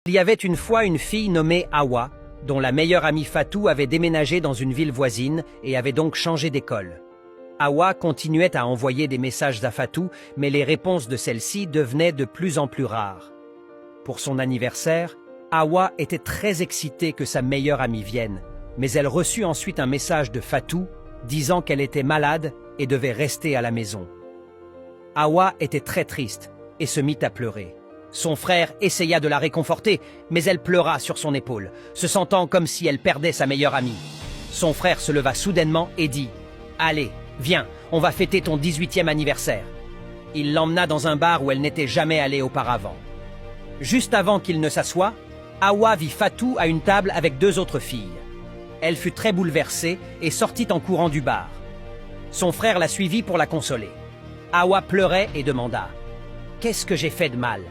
Il y avait une fois une fille nommée Hawa, dont la meilleure amie Fatou avait déménagé dans une ville voisine et avait donc changé d'école. Hawa continuait à envoyer des messages à Fatou, mais les réponses de celle-ci devenaient de plus en plus rares. Pour son anniversaire, Hawa était très excitée que sa meilleure amie vienne, mais elle reçut ensuite un message de Fatou disant qu'elle était malade et devait rester à la maison. Hawa était très triste et se mit à pleurer. Son frère essaya de la réconforter, mais elle pleura sur son épaule, se sentant comme si elle perdait sa meilleure amie. Son frère se leva soudainement et dit « Allez, viens, on va fêter ton 18e anniversaire. » Il l'emmena dans un bar où elle n'était jamais allée auparavant. Juste avant qu'il ne s'assoie, Hawa vit Fatou à une table avec deux autres filles. Elle fut très bouleversée et sortit en courant du bar. Son frère la suivit pour la consoler. Hawa pleurait et demanda « Qu'est-ce que j'ai fait de mal ?»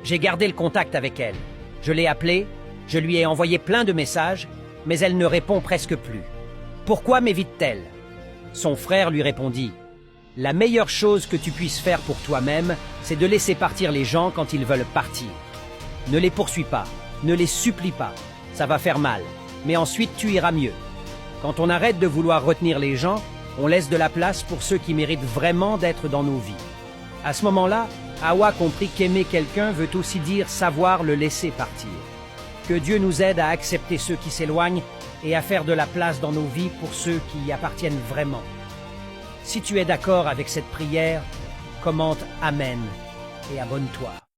J'ai gardé le contact avec elle. Je l'ai appelée, je lui ai envoyé plein de messages, mais elle ne répond presque plus. Pourquoi m'évite-t-elle? Son frère lui répondit « La meilleure chose que tu puisses faire pour toi-même, c'est de laisser partir les gens quand ils veulent partir. Ne les poursuis pas, ne les supplie pas, ça va faire mal, mais ensuite tu iras mieux. Quand on arrête de vouloir retenir les gens, on laisse de la place pour ceux qui méritent vraiment d'être dans nos vies. » À ce moment-là, Hawa comprit qu'aimer quelqu'un veut aussi dire savoir le laisser partir. Que Dieu nous aide à accepter ceux qui s'éloignent et à faire de la place dans nos vies pour ceux qui y appartiennent vraiment. Si tu es d'accord avec cette prière, commente Amen et abonne-toi.